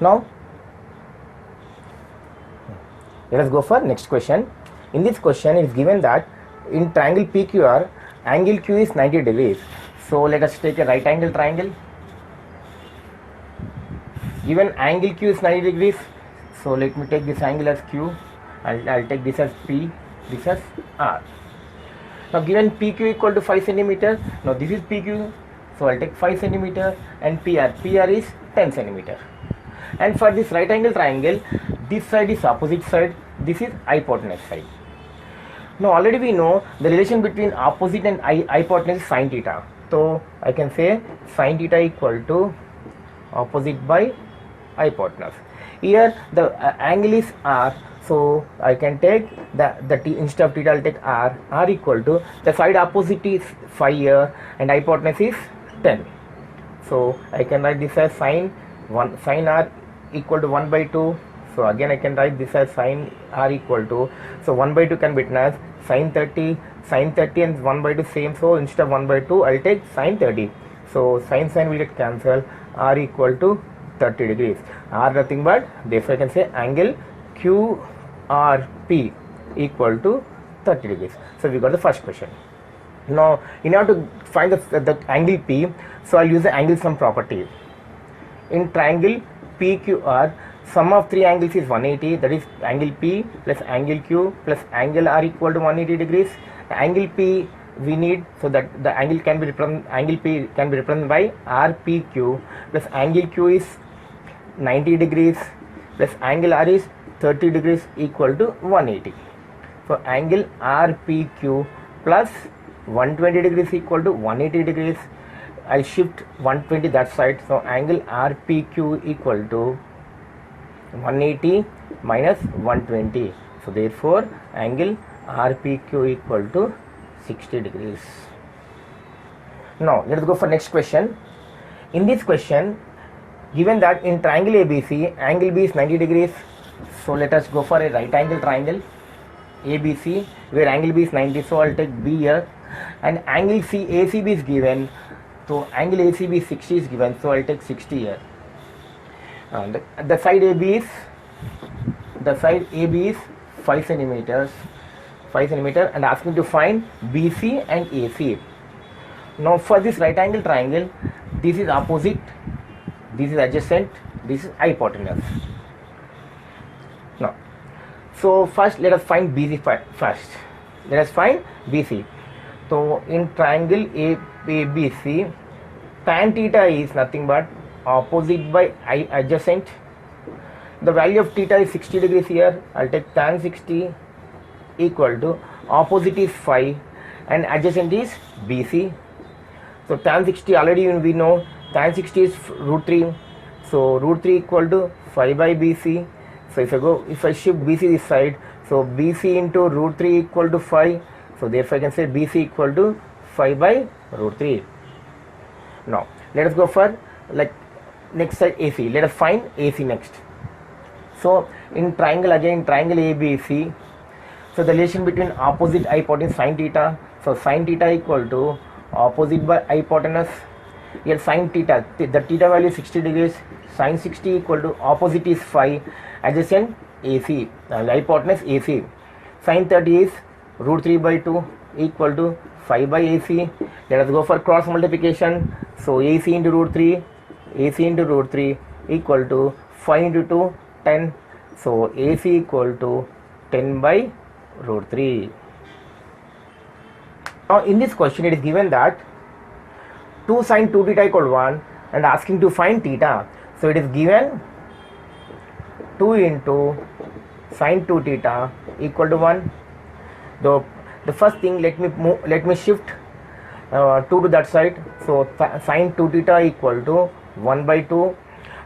Now let us go for next question. In this question it is given that in triangle PQR angle Q is 90 degrees. So let us take a right angle triangle. Given angle Q is 90 degrees, so let me take this angle as Q, I'll take this as P, this as R. Now given PQ equal to 5 centimeter, now this is PQ, so I'll take 5 centimeter, and PR is 10 centimeter. And for this right angle triangle, this side is opposite side, this is hypotenuse side. Now already we know the relation between opposite and hypotenuse is sin theta. So I can say sin theta equal to opposite by hypotenuse. Here the angle is R, so I can take the t instead of theta I'll take R. R equal to the side opposite is 5 here and hypotenuse is 10. So I can write this as sin R equal to 1 by 2. So again I can write this as sin R equal to, so 1 by 2 can be written as sin 30 and 1 by 2 same, so instead of 1 by 2 I'll take sin 30. So sin will get cancelled. R equal to 30 degrees. R nothing but, therefore I can say angle QRP equal to 30 degrees. So we got the first question. Now in order to find the angle P, so I'll use the angle sum property. In triangle PQR, sum of three angles is 180, that is angle P plus angle Q plus angle R equal to 180 degrees. The angle P we need, so that the angle can be represented, angle P can be represented by RPQ plus angle Q is 90 degrees plus angle R is 30 degrees equal to 180. So angle RPQ plus 120 degrees equal to 180 degrees. I shift 120 that side, so angle RPQ equal to 180 minus 120. So therefore angle RPQ equal to 60 degrees. Now let's go for next question. In this question, given that in triangle ABC angle B is 90 degrees, so let us go for a right angle triangle ABC where angle B is 90, so I'll take B here, and angle ACB is given, so angle ACB 60 is given, so I'll take 60 here. The side AB is 5 centimeters, and asking to find BC and AC. Now for this right angle triangle, this is opposite, this is adjacent, this is hypotenuse. Now, so first let us find BC first. Let us find BC. So in triangle ABC, tan theta is nothing but opposite by adjacent. The value of theta is 60 degrees here. I'll take tan 60 equal to opposite is 5 and adjacent is BC. So tan 60 already we know tan 60 is root 3. So root 3 equal to 5 by BC. So if I shift BC this side, so BC into root 3 equal to 5. So therefore I can say BC equal to 5 by root 3. Now let us go for like next side AC. Let us find AC next. So in triangle again, triangle ABC, so the relation between opposite hypotenuse sin theta, so sin theta equal to opposite by hypotenuse. Here sin theta, the theta value is 60 degrees, sin 60 equal to opposite is 5, adjacent AC, hypotenuse AC. Sin 30 is root 3 by 2 equal to 5 by AC. Let us go for cross multiplication. So AC into root 3 equal to 5 into 2, 10. So AC equal to 10 by root 3. Now in this question it is given that 2 sin 2 theta equal to 1 and asking to find theta. So it is given 2 into sin 2 theta equal to 1. The first thing, let me shift 2 to that side. So sin 2 theta equal to 1 by 2.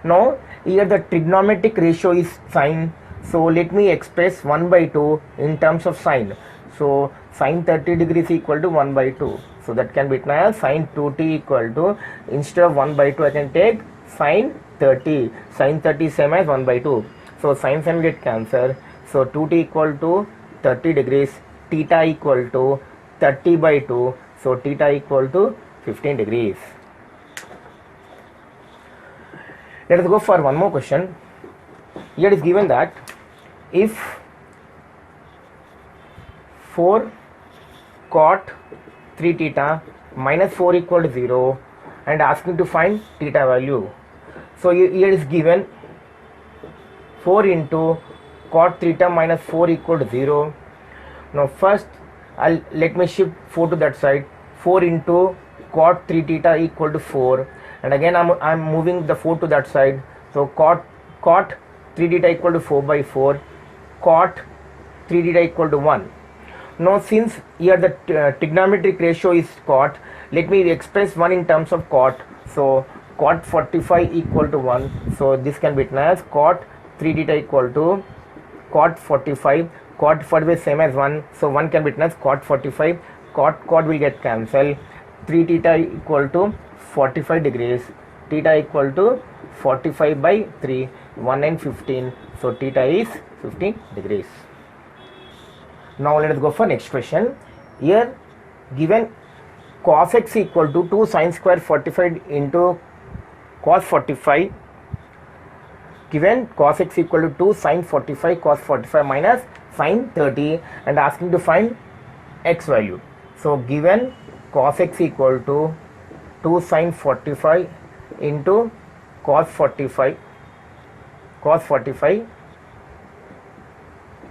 Now here the trigonometric ratio is sin, so let me express 1 by 2 in terms of sin. So sin 30 degrees equal to 1 by 2. So that can be written as sin 2t equal to, instead of 1 by 2 I can take sin 30. Sin 30 is same as 1 by 2. So sin will get cancelled. So 2t equal to 30 degrees, theta equal to 30 by 2. So theta equal to 15 degrees. Let us go for one more question. Here it is given that if 4 cot 3 theta minus 4 equal to 0 and asking to find theta value. So here is given 4 into cot theta minus 4 equal to 0. Now first let me shift 4 to that side. 4 into cot 3 theta equal to 4, and again I'm moving the 4 to that side. So cot 3 theta equal to 4 by 4, cot 3 theta equal to 1. Now since here the trigonometric ratio is cot, let me express 1 in terms of cot. So cot 45 equal to 1. So this can be written as cot 3 theta equal to cot 45. Cot 45 same as 1. So 1 can be written as cot 45. Cot will get cancelled. 3 theta equal to 45 degrees. Theta equal to 45 by 3. 1 and 15. So theta is 15 degrees. Now let us go for next question. Here given cos x equal to 2 sin square 45 into cos 45. Given cos x equal to 2 sin 45 cos 45 minus sin 30 and asking to find x value. So given cos x equal to 2 sin 45 into cos 45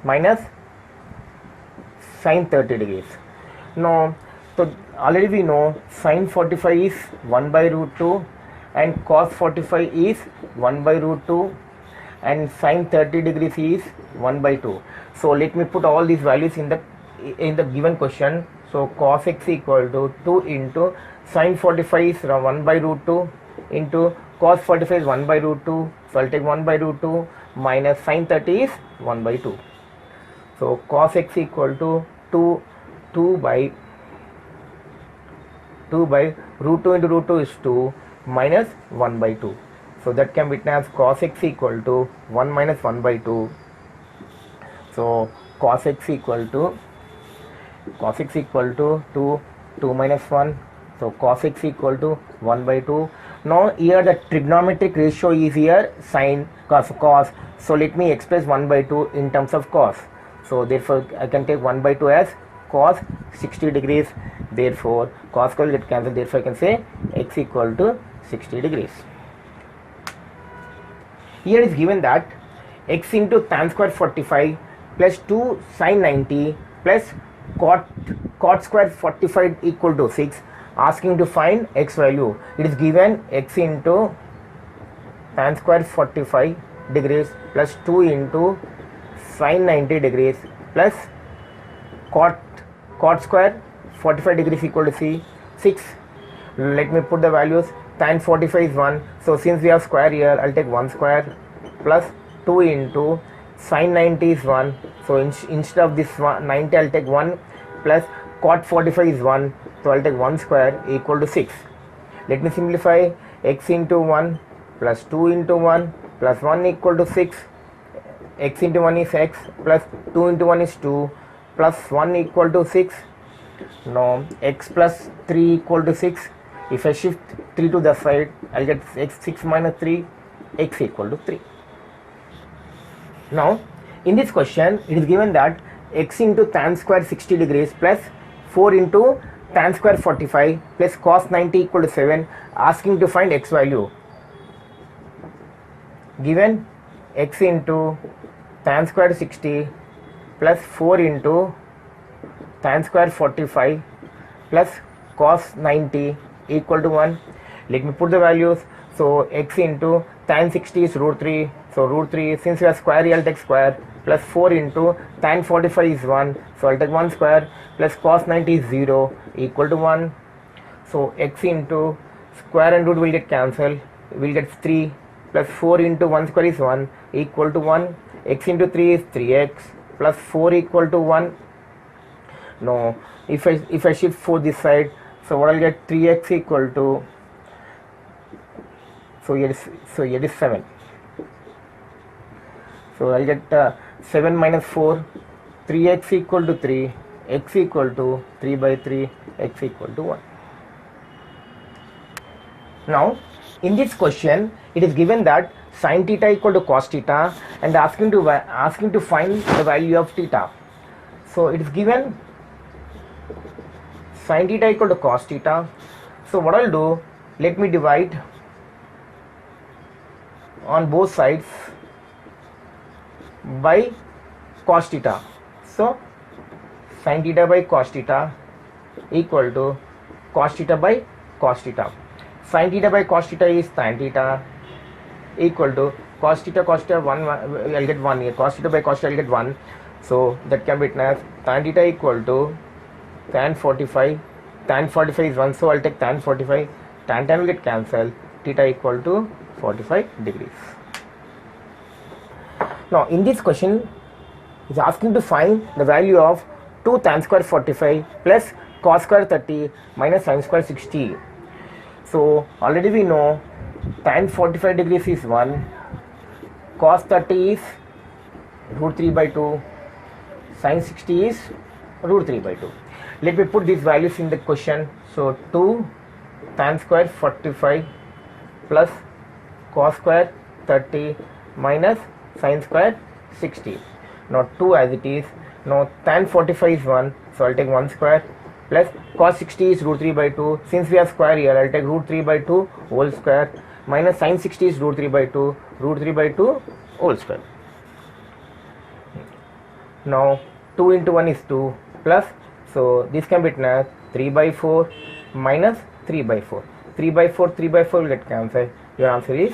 minus sin 30 degrees. Now so already we know sin 45 is 1 by root 2 and cos 45 is 1 by root 2 and sin 30 degrees is 1 by 2. So let me put all these values in the given question. So cos x equal to 2 into sin 45 is 1 by root 2 into cos 45 is 1 by root 2. So I'll take 1 by root 2 minus sin 30 is 1 by 2. So cos x equal to 2 by root 2 into root 2 is 2 minus 1 by 2. So that can be written as cos x equal to 1 minus 1 by 2. So cos x equal to 2 minus 1. So cos x equal to 1 by 2. Now here the trigonometric ratio is here sin cos. So let me express 1 by 2 in terms of cos. So therefore I can take 1 by 2 as cos 60 degrees. Therefore cos will get cancelled. Therefore I can say x equal to 60 degrees. Here is given that x into tan square 45 plus 2 sin 90 plus cot square 45 equal to 6. Asking to find x value. It is given x into tan square 45 degrees plus 2 into sin 90 degrees plus cot square 45 degrees equal to 6. Let me put the values. Tan 45 is 1. So since we have square here, I'll take 1 square plus 2 into sin 90 is 1. So instead of this 90, I'll take 1 plus cot 45 is 1. So I'll take 1 square equal to 6. Let me simplify. X into 1 plus 2 into 1 plus 1 equal to 6. X into 1 is x plus 2 into 1 is 2 plus 1 equal to 6. Now x plus 3 equal to 6. If I shift 3 to the side, I'll get x 6 minus 3, x equal to 3. Now in this question it is given that x into tan square 60 degrees plus 4 into tan square 45 plus cos 90 equal to 7. Asking to find x value. Given x into tan square 60 plus 4 into tan square 45 plus cos 90 equal to 1. Let me put the values. So x into tan 60 is root 3. So root 3, since we have square here, I'll take square, plus 4 into tan 45 is 1. So I'll take 1 square plus cos 90 is 0 equal to 1. So x into square and root will get cancelled. We'll get 3 plus 4 into 1 square is 1 equal to 1. X into 3 is 3x plus 4 equal to 1. No, if I shift 4 this side, so what I'll get 3x equal to, so here is 7. So I'll get 7 minus 4, 3x equal to 3, x equal to 3 by 3, x equal to 1. Now in this question it is given that sin theta equal to cos theta and asking to find the value of theta. So it is given sin theta equal to cos theta. So what I'll do, let me divide on both sides by cos theta. So sin theta by cos theta equal to cos theta by cos theta. Sin theta by cos theta is tan theta equal to cos theta 1, I'll get 1 here, cos theta by cos theta I'll get 1. So that can be written as tan theta equal to tan 45. Tan 45 is 1, so I'll take tan 45. Tan will get cancelled. Theta equal to 45 degrees. Now in this question, it's asking to find the value of 2 tan square 45 plus cos square 30 minus sin square 60. So already we know tan 45 degrees is 1, cos 30 is root 3 by 2, sin 60 is root 3 by 2. Let me put these values in the question. So 2 tan square 45 plus cos square 30 minus sin square 60. Now 2 as it is. Now tan 45 is 1, so I'll take 1 square plus cos 60 is root 3 by 2. Since we have square here, I'll take root 3 by 2 whole square minus sin 60 is root 3 by 2, root 3 by 2 whole square. Now 2 into 1 is 2 plus, so this can be written as 3 by 4 minus 3 by 4. 3 by 4 will get cancelled. Your answer is